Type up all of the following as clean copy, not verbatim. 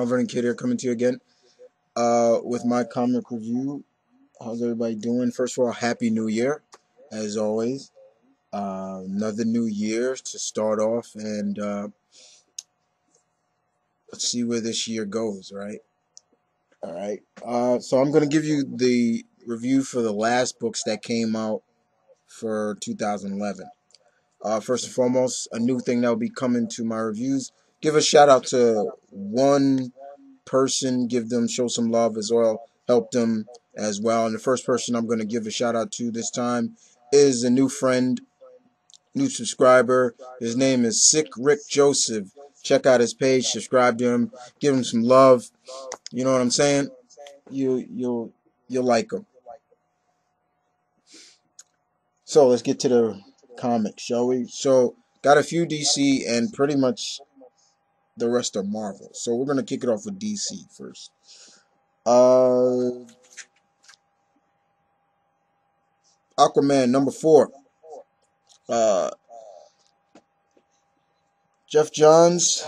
Wolverine Kid here, coming to you again with my comic review. How's everybody doing? First of all, Happy New Year, as always. Another new year to start off, and let's see where this year goes, right? All right. So I'm going to give you the review for the last books that came out for 2011. First and foremost, a new thing that will be coming to my reviews. Give a shout out to one person, show some love as well, help them as well. And the first person I'm going to give a shout out to this time is a new friend, new subscriber. His name is Sick Rick Joseph. Check out his page, subscribe to him, give him some love. You know what I'm saying? You'll like him. So let's get to the comics, shall we? So got a few DC and pretty much the rest are Marvel. So we're gonna kick it off with DC first. Aquaman #4. Jeff Johns,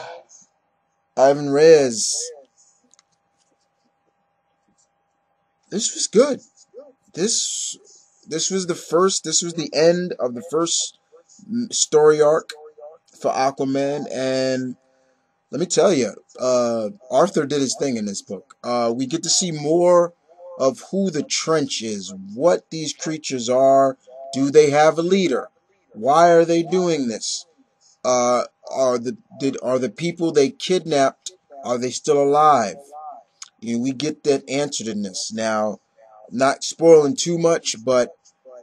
Ivan Reyes. This was good. This was the first. This was the end of the first story arc for Aquaman, and let me tell you, Arthur did his thing in this book. We get to see more of who the Trench is, what these creatures are. Do they have a leader? Why are they doing this? Are the people they kidnapped, are they still alive? We get that answered in this. Now, not spoiling too much, but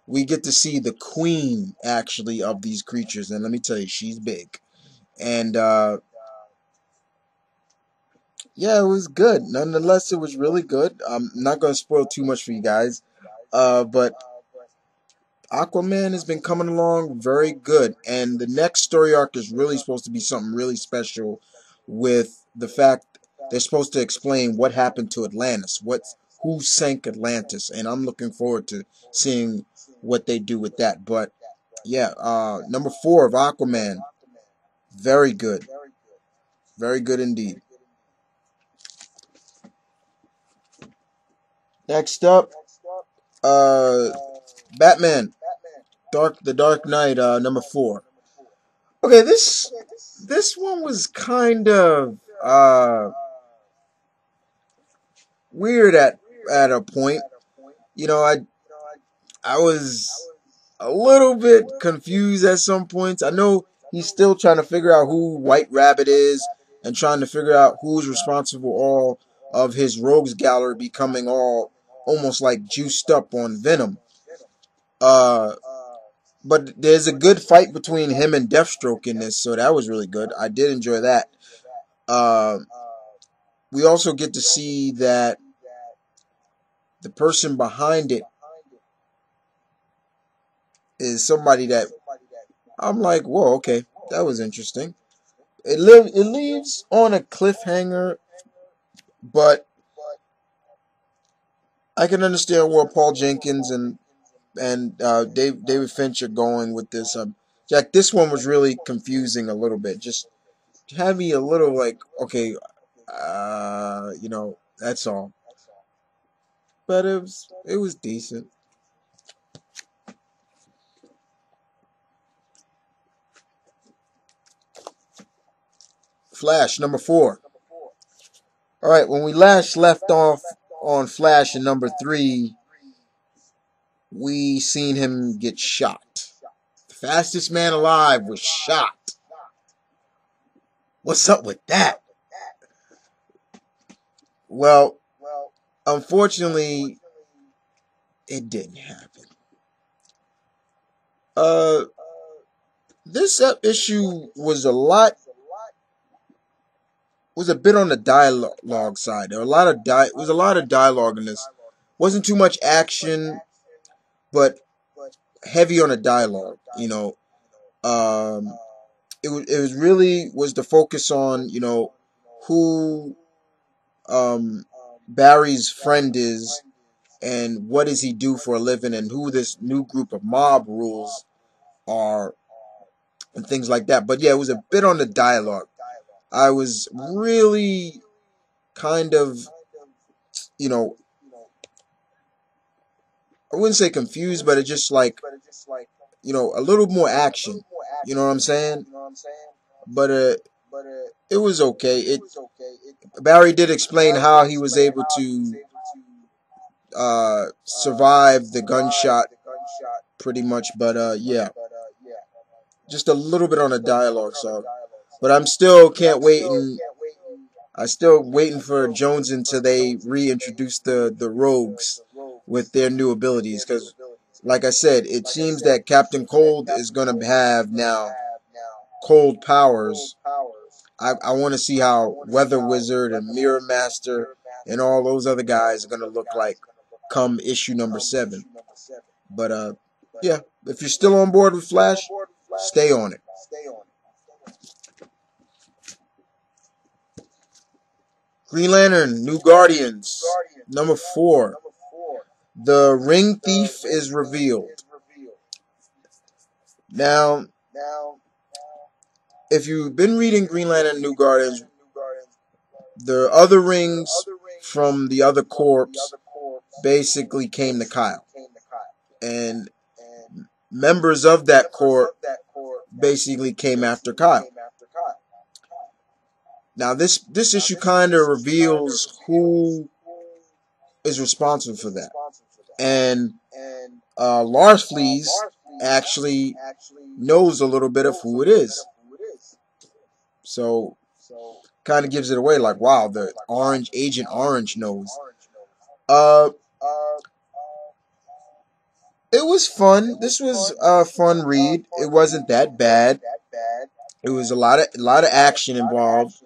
we get to see the queen actually of these creatures, and let me tell you, she's big. And yeah, it was good. Nonetheless, it was really good. I'm not going to spoil too much for you guys, but Aquaman has been coming along very good, and the next story arc is really supposed to be something really special, with the fact they're supposed to explain what happened to Atlantis, who sank Atlantis, and I'm looking forward to seeing what they do with that. But yeah, #4 of Aquaman, very good, very good indeed. Next up, Batman, The Dark Knight, #4. Okay, this one was kind of weird at a point. I was a little bit confused at some points. I know he's still trying to figure out who White Rabbit is and trying to figure out who's responsible for all of his rogues gallery becoming all almost like juiced up on Venom. But there's a good fight between him and Deathstroke in this, so that was really good. I did enjoy that. We also get to see that the person behind it is somebody that I'm like, whoa, okay, that was interesting. It leaves on a cliffhanger, but I can understand where Paul Jenkins and David Fincher going with this. Jack, this one was really confusing a little bit. Just had me a little like, okay, that's all. But it was decent. Flash, #4. All right, when we last left off on Flash in #3, we seen him get shot. The fastest man alive was shot. What's up with that? Well, unfortunately, it didn't happen. This issue was a bit on the dialogue side. There was a lot of dialogue in this. Wasn't too much action, but heavy on the dialogue. It was really the focus on who Barry's friend is and what does he do for a living and who this new group of mob rules are and things like that. But yeah, it was a bit on the dialogue. I was really kind of, you know, I wouldn't say confused, but it just like, a little more action. You know what I'm saying? But it was okay. Barry did explain how he was able to survive the gunshot pretty much, but yeah, just a little bit on the dialogue. So, but I'm still can't wait, and I still waiting for Jones until they reintroduce the Rogues with their new abilities, because like I said, it seems that Captain Cold is gonna have now cold powers. I want to see how Weather Wizard and Mirror Master and all those other guys are gonna look like come issue number 7. But yeah, if you're still on board with Flash, stay on it. Green Lantern, New Guardians, number 4. The Ring Thief is revealed. Now, if you've been reading Green Lantern, New Guardians, the other rings from the other corps basically came to Kyle. And members of that corps basically came after Kyle. Now, this issue kind of reveals who is responsible for that. And Lars Flees actually knows a little bit of who it is. So, kind of gives it away, like, wow, the Agent Orange knows. It was fun. This was a fun read. It wasn't that bad. It was a lot of action involved.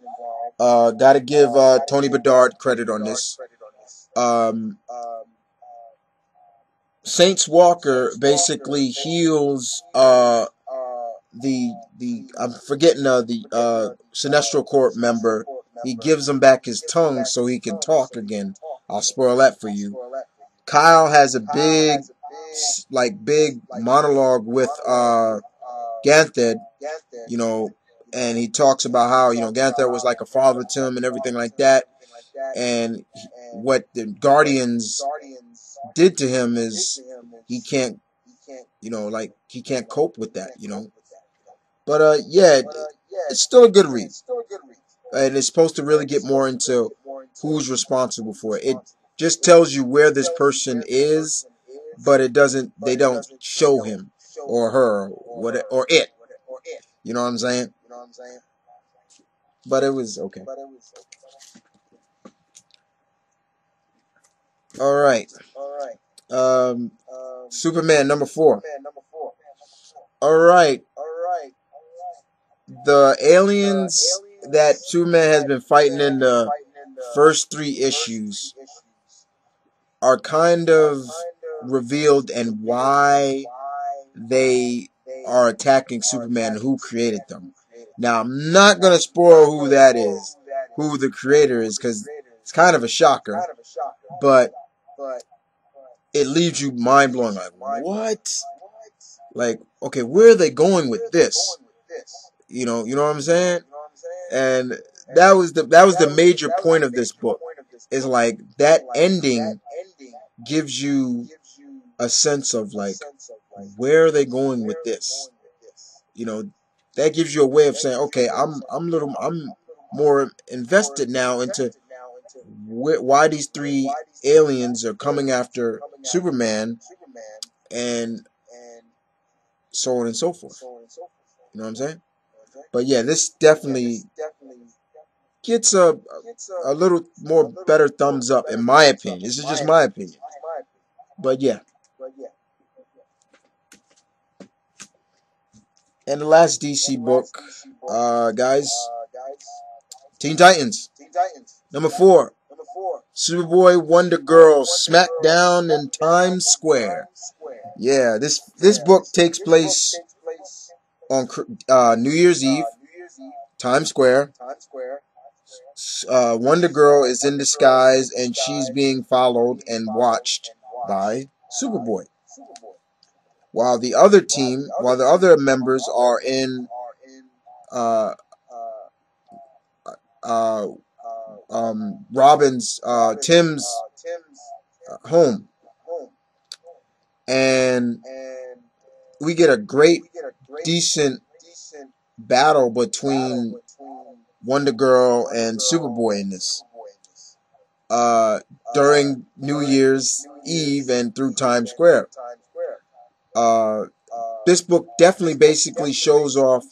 Got to give Tony Bedard credit on this. Saints Walker basically heals the I'm forgetting the Sinestro Corp member. He gives him back his tongue so he can talk again. I'll spoil that for you. Kyle has a big monologue with Ganthed, and he talks about how, Ganthed was like a father to him and everything like that. And what the Guardians did to him is he can't, he can't cope with that, But yeah, it's still a good read. And it's supposed to really get more into who's responsible for it. It just tells you where this person is, but they don't show him or her or it. You know what I'm saying? But it was okay. All right. Superman number 4. All right. The aliens that Superman has been fighting in the first 3 issues are kind of revealed, and why they are attacking Superman and who created them. Now, I'm not going to spoil who that is, who the creator is, because it's kind of a shocker, but it leaves you mind-blown, like, what? Like, okay, where are they going with this? You know what I'm saying? And that was the major point of this book. Is like that ending gives you a sense of like, where are they going with this? That gives you a way of saying, okay, I'm more invested now into why these 3 aliens are coming after Superman, and so on and so forth. You know what I'm saying? But yeah, this definitely gets a little more better thumbs up, in my opinion. This is just my opinion. But yeah. And the last DC book, guys, Teen Titans, number 4. Superboy, Wonder Girl, smack down in Times Square. Yeah, this book takes place on New Year's Eve, Times Square. Wonder Girl is in disguise, and she's being followed and watched by Superboy. While the other members are in Robin's Tim's home, and we get a great, decent battle between Wonder Girl and Superboy in this. During New Year's Eve and through Times Square. This book definitely basically shows off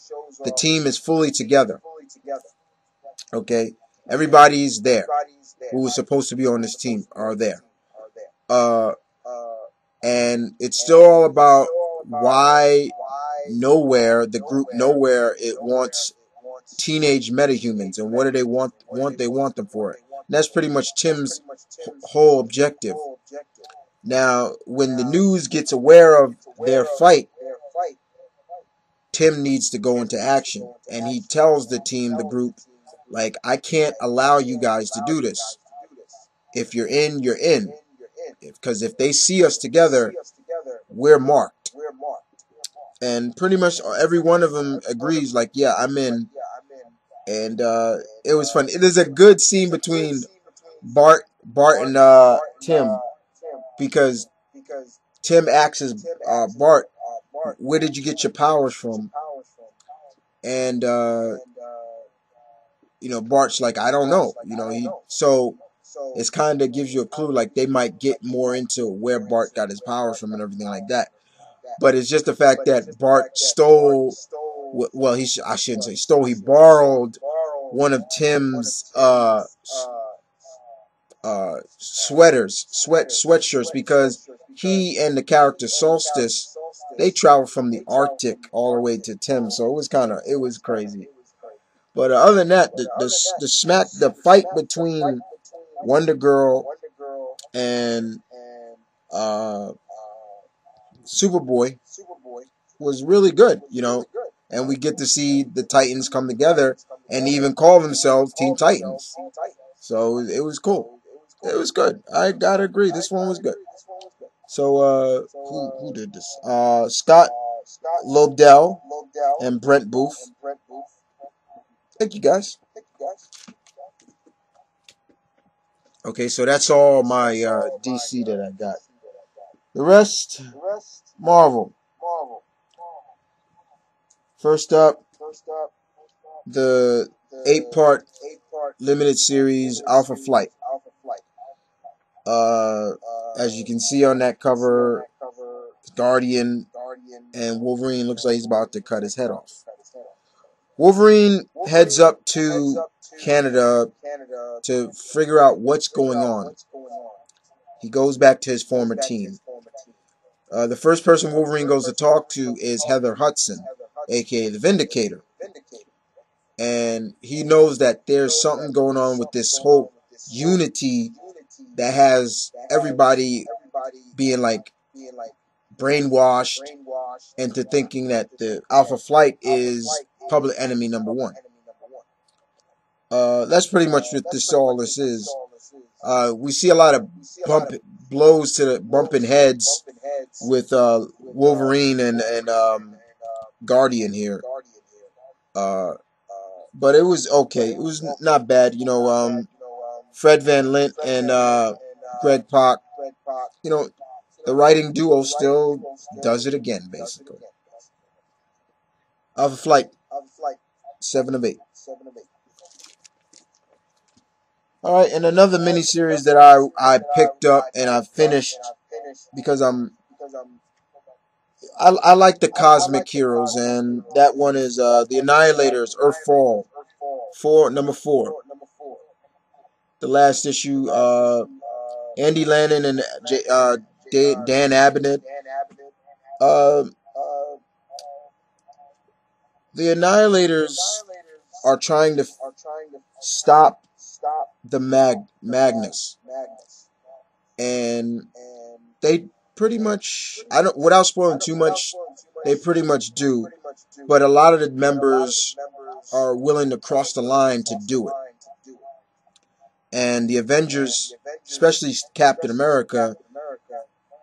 the team is fully together. Okay? Everybody's there who was supposed to be on this team are there. And it's still all about why the group Nowhere, it wants teenage metahumans, and what do they want them for it. And that's pretty much Tim's whole objective. Now, when the news gets aware of their fight, Tim needs to go into action, and he tells the team, the group, like, I can't allow you guys to do this. If you're in, you're in. Because if they see us together, we're marked. And pretty much every one of them agrees, like, yeah, I'm in. And it was fun. It is a good scene between Bart and Tim, because Tim asks Bart, where did you get your powers from? And Bart's like, I don't know. So it's kind of gives you a clue, like they might get more into where Bart got his powers from and everything like that. But it's just the fact that Bart stole, well, I shouldn't say stole, he borrowed one of Tim's sweatshirts, because he and the character Solstice, they traveled from the Arctic all the way to Tim, so it was crazy. But other than that, the fight between Wonder Girl and Superboy was really good, and we get to see the Titans come together and even call themselves Teen Titans. So it was cool. It was good. I gotta agree. This one was good. So who did this? Scott Lobdell and Brent Booth. Thank you, guys. Okay, so that's all my DC that I got. The rest, Marvel. First up, the 8-part limited series Alpha Flight. As you can see on that cover, Guardian and Wolverine looks like he's about to cut his head off. Wolverine heads up to Canada to figure out what's going on. He goes back to his former team. The first person Wolverine goes to talk to is Heather Hudson, aka the Vindicator. And he knows that there's something going on with this whole unity that has everybody being like brainwashed into thinking that the Alpha Flight is public enemy number one. That's pretty much what all this is. We see a lot of blows to the bumping heads with Wolverine and Guardian here. But it was okay. It was not bad. Fred Van Lint and Greg Pak, the writing duo still does it again, basically. Alpha Flight, 7 of 8. Alright, and another miniseries that I picked up and I finished because I like the cosmic heroes, and that one is the Annihilators Earthfall, number 4. The last issue, Andy Lannon and Dan Abnett. The Annihilators are trying to stop the Magnus, and they pretty much, without spoiling too much, they pretty much do, but a lot of the members are willing to cross the line to do it. And the Avengers, especially Captain America,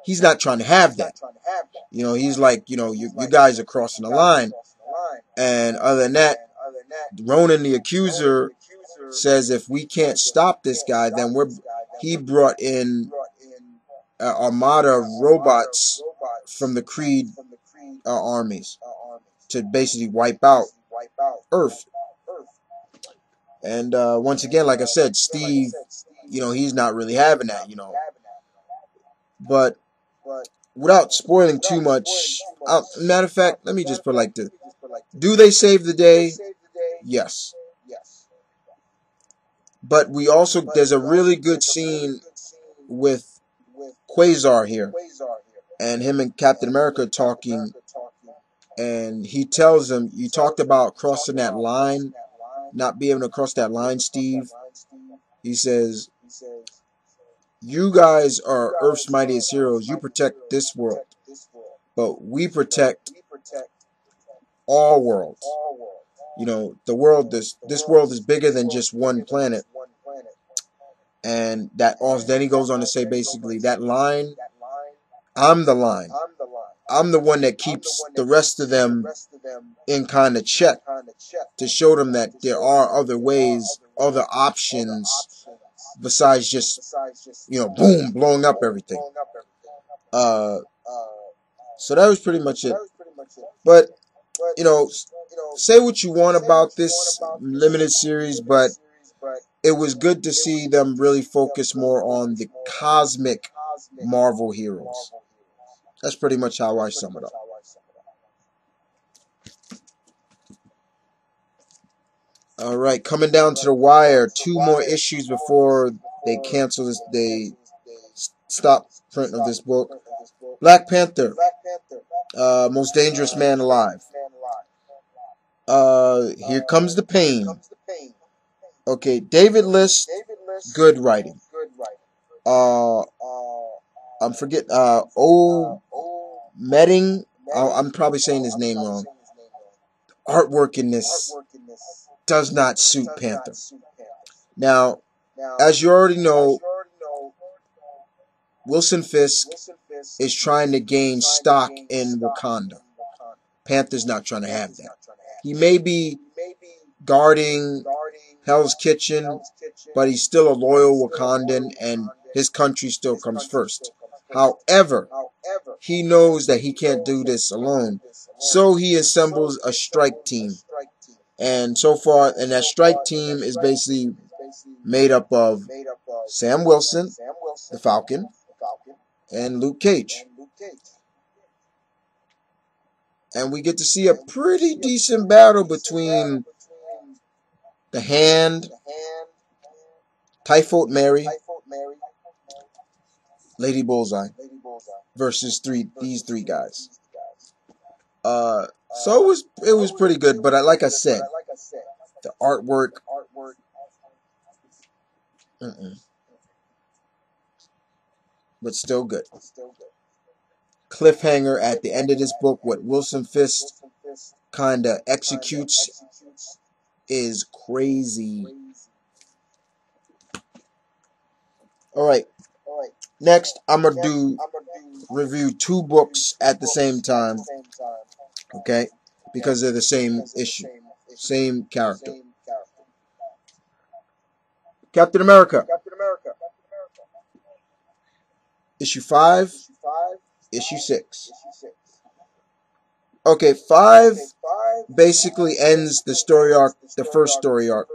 he's not trying to have that. He's like, you guys are crossing the line. And other than that, Ronan the Accuser, says if we can't stop this guy, then he brought in an armada of robots from the Creed armies to basically wipe out Earth. And once again, like I said, Steve, he's not really having that, But without spoiling too much, matter of fact, let me just put it like this. Do they save the day? Yes. But there's a really good scene with Quasar here, and him and Captain America talking, and he tells him, you talked about crossing that line, not being able to cross that line, Steve. He says, you guys are Earth's mightiest heroes. You protect this world, but we protect all worlds. The world, this world is bigger than just one planet. And that also, then he goes on to say basically that line, I'm the line. I'm the one that keeps the rest of them in kind of check, to show them that there are other ways, other options besides just, boom, blowing up everything. So that was pretty much it. But, say what you want about this limited series, but it was good to see them really focus more on the cosmic Marvel heroes. That's pretty much how I sum it up. Alright, coming down to the wire. 2 more issues before they cancel this. They stop print of this book. Black Panther. Most dangerous man alive. Here comes the pain. Okay, David List, good writing. I'm forget. Medding. I'm probably saying his name wrong. Artwork in this does not suit Panther. Now, as you already know, Wilson Fisk is trying to gain stock in Wakanda. Panther's not trying to have that. He may be guarding Hell's Kitchen, but he's still a loyal Wakandan, and his country still comes first. However, he knows that he can't do this alone, so he assembles a strike team. And so far, and that strike team is basically made up of Sam Wilson, the Falcon, and Luke Cage. And we get to see a pretty decent battle between the Hand, Typhoid Mary, Lady Bullseye versus these three guys. So it was pretty good, but like I said, the artwork, but still good. Cliffhanger at the end of this book, what Wilson Fisk kinda executes is crazy. Alright, next I'm gonna review 2 books at the same time, okay, because they're the same issue, same character. Captain America, issue 5, issue 6. Okay, 5 basically ends the story arc, the first story arc.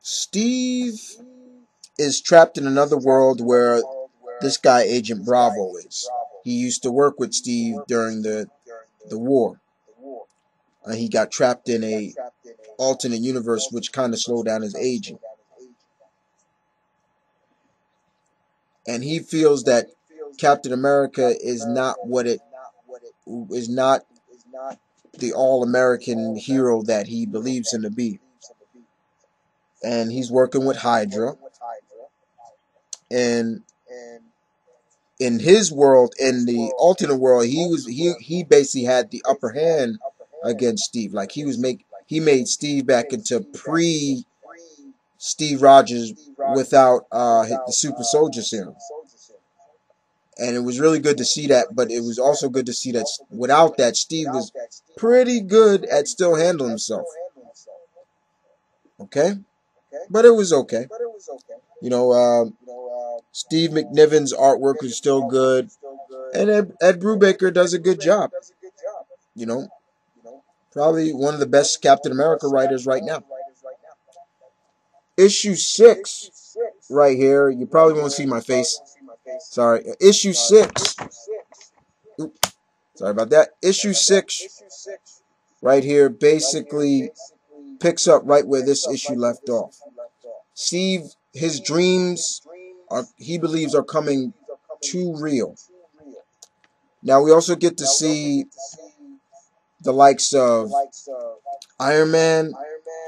Steve is trapped in another world where this guy, Agent Bravo, is. He used to work with Steve during the war. He got trapped in a alternate universe, which kind of slowed down his aging. And he feels that Captain America is not the all-American hero that he believes him to be. And he's working with Hydra. And in his world, in the alternate world, he basically had the upper hand against Steve. Like he made Steve back into Steve Rogers without the super soldier serum. And it was really good to see that, but it was also good to see that without that, Steve was pretty good at still handling himself. Okay, but it was okay. You know, Steve McNiven's artwork is still good, and Ed Brubaker does a good job. You know, probably one of the best Captain America writers right now. Issue 6, right here. You probably won't see my face. Sorry. Issue 6. Oops, sorry about that. Issue 6, right here, basically picks up right where this issue left off. Steve, his dreams he believes are coming too real. Now we also get to see the likes of Iron Man,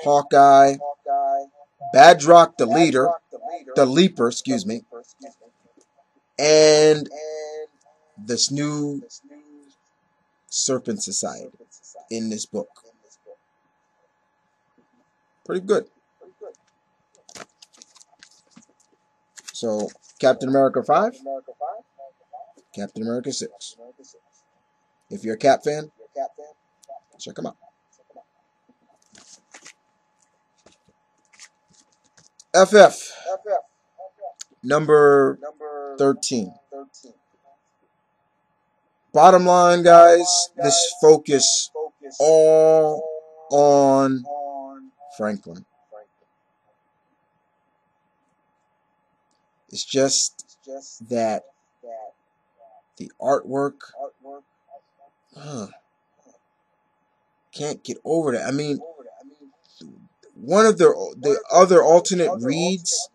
Hawkeye, Badrock the Leaper, excuse me, and this new Serpent Society in this book. Pretty good. So, Captain America 5, Captain America 6. If you're a Cap fan, check them out. FF, number 13. Bottom line, guys, this focus all on Franklin. It's just that the artwork, can't get over that. I mean, one of the other alternate reads,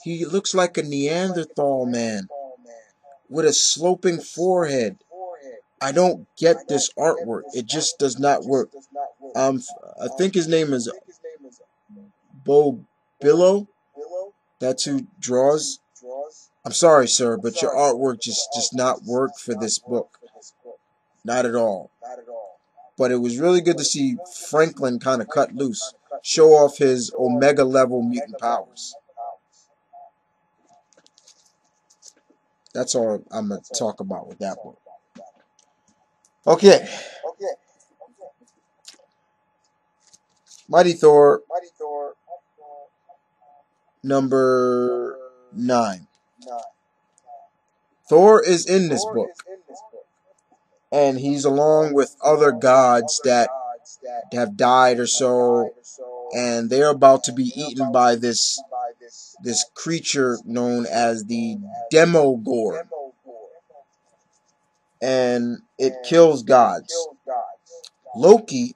he looks like a Neanderthal man with a sloping forehead. I don't get this artwork. It just does not work. I think his name is Bo Billow. That's who draws. I'm sorry, sir, but your artwork just does not work for this book. Not at all. But it was really good to see Franklin kind of cut loose, show off his Omega level mutant powers. That's all I'm going to talk about with that book. Okay. Mighty Thor, number 9. Thor is in this book, and he's along with other gods that have died or so, and they're about to be eaten by this creature known as the Demogorgon, and it kills gods. Loki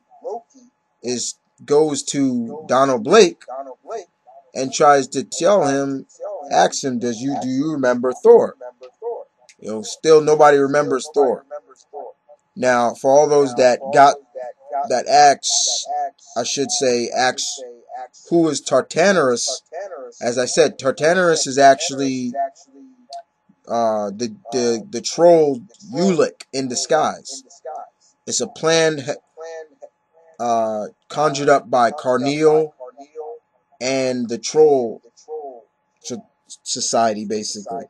goes to Donald Blake and tries to ask him, do you remember Thor? Still nobody remembers Thor. Now, for all those that asks who is Tartanerus, as I said, Tartanerus is actually the troll Ulick in disguise. It's a plan conjured up by Carneal and the Troll Society, basically.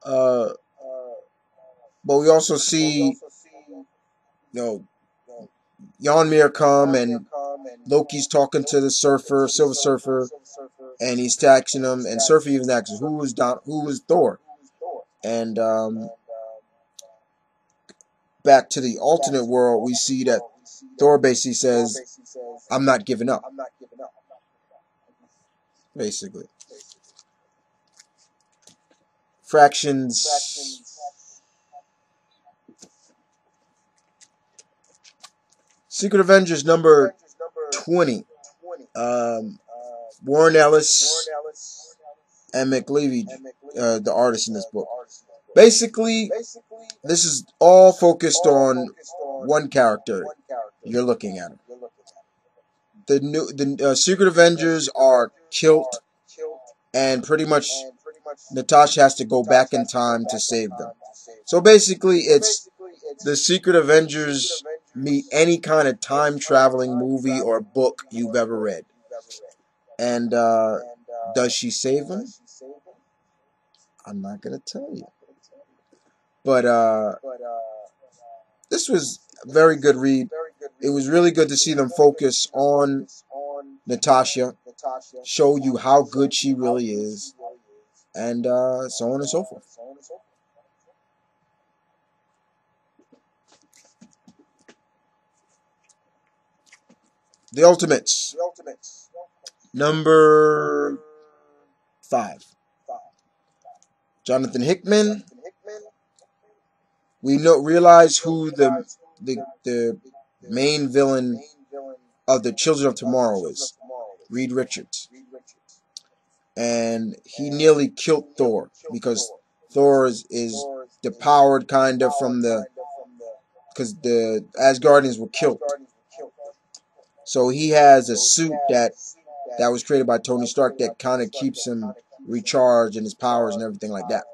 But we also see, Yonmir come, and Loki's talking to the Silver Surfer, and he's taxing him, and Surfer even asks, who is Thor? And back to the alternate world, we see that Thor basically says, I'm not giving up. Basically. Fractions. Secret Avengers number 20. Warren Ellis and McLeavy, the artist in this book. Basically, this is all focused on one character. You're looking at him. The Secret Avengers are killed, and pretty much Natasha has to go back in time to save them. So basically, it's the Secret Avengers meet any kind of time-traveling movie or book you've ever read. And does she save them? I'm not going to tell you. But this was a very good read. It was really good to see them focus on Natasha, show you how good she really is, and so on and so forth. The Ultimates, number 5. Jonathan Hickman. We realize who the main villain of the Children of Tomorrow is. Reed Richards. And he nearly killed Thor because Thor is depowered kind of from because the Asgardians were killed. So he has a suit that was created by Tony Stark that kind of keeps him recharged and his powers and everything like that.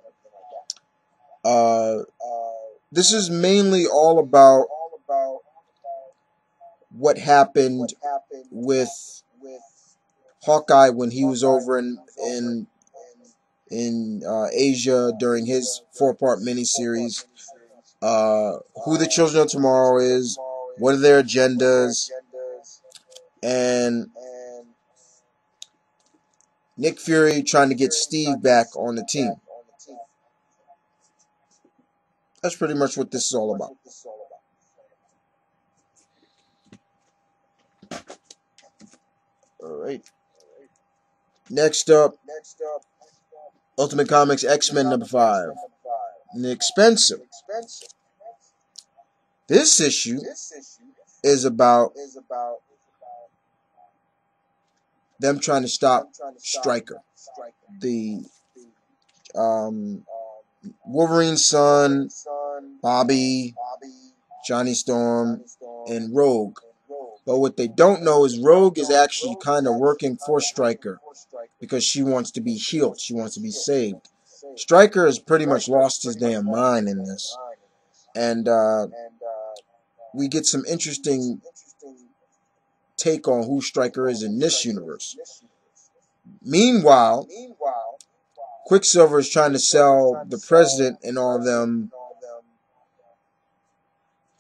This is mainly all about what happened with Hawkeye when he was over in Asia during his 4-part miniseries. Who the Children of Tomorrow is, what are their agendas, and Nick Fury trying to get Steve back on the team. That's pretty much what this is all about. Alright. Next up, Ultimate Comics X-Men number 5. Nick Spencer. This issue is about them trying to stop Stryker, the Wolverine's son, Bobby, Johnny Storm, and Rogue. But what they don't know is Rogue is actually kind of working for Stryker because she wants to be healed. She wants to be saved. Stryker has pretty much lost his damn mind in this. And we get some interesting take on who Stryker is in this universe. Meanwhile, Quicksilver is trying to sell the President and all of them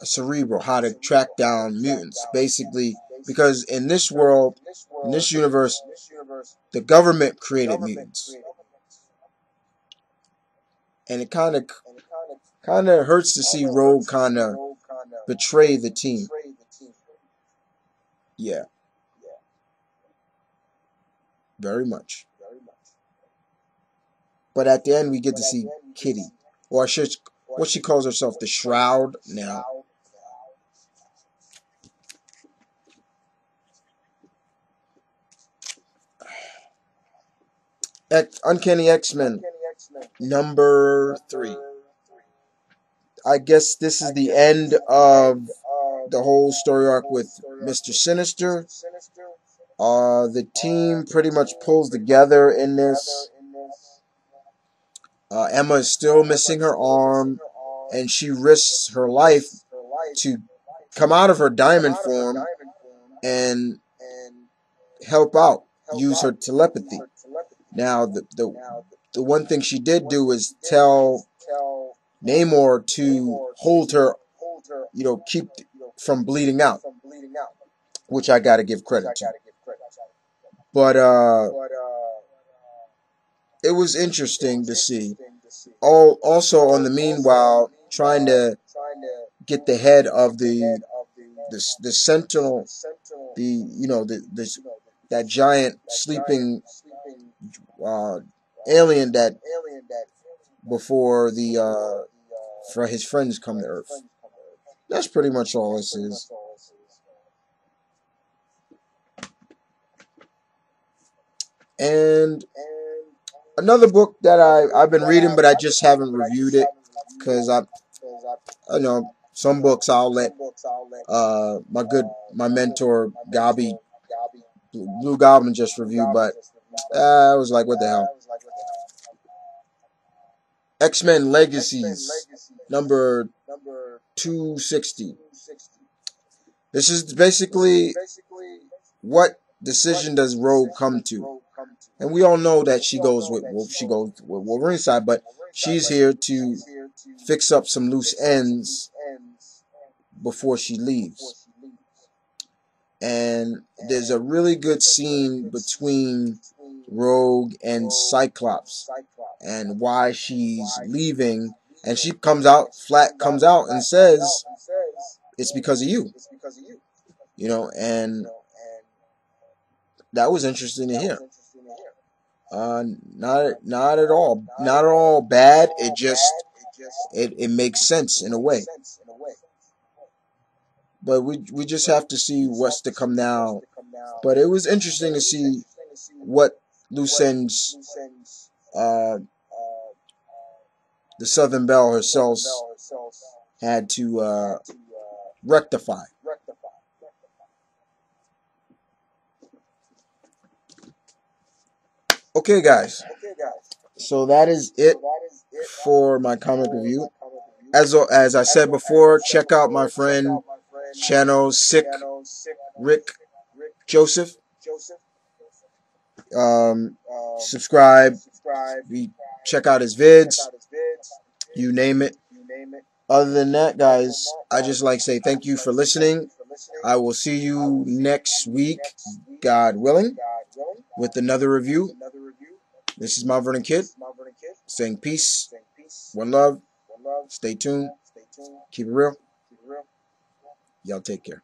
a Cerebral, how to track down mutants. Basically, because in this world, in this universe, the government created mutants. And it kind of hurts to see Rogue kind of betray the team. Yeah. Very much. But at the end, we get to see Kitty. Or what she calls herself, the Shroud now. Uncanny X-Men, number 3. I guess this is the end of the whole story arc with Mr. Sinister. The team pretty much pulls together in this. Emma is still missing her arm, and she risks her life to come out of her diamond form and help out, use her telepathy. Now, the one thing she did do is tell Namor to hold her, keep from bleeding out, which I gotta give credit to. But it was interesting to see. Also, on the meanwhile, trying to get the head of the Sentinel, that giant sleeping alien that before for his friends come to Earth. That's pretty much all this is. And another book that I've been reading, but I just haven't reviewed it because I know some books I'll let my mentor Gabi Blue Goblin just review, but I was like, what the hell? XMen Legacies, number 260. This is basically what decision does Rogue come to? And we all know that she goes with Wolverine's side, but she's here to fix up some loose ends before she leaves. And there's a really good scene between Rogue and Cyclops and why she's leaving. And she comes out and says, it's because of you. And that was interesting to hear. Not at all. Not at all bad. It makes sense in a way. But we just have to see what's to come now. But it was interesting to see what loose ends the Southern Belle herself had to rectify. Okay, guys. So that is it for my comic review. As I said before, check out my friend channel, Sick Rick Joseph. Subscribe. Check out his vids. You name it. Other than that, guys, I just like to say thank you for listening. I will see you next week, God willing, with another review. This is Mount Vernon Kid saying peace, one love. Stay tuned. Keep it real. Y'all take care.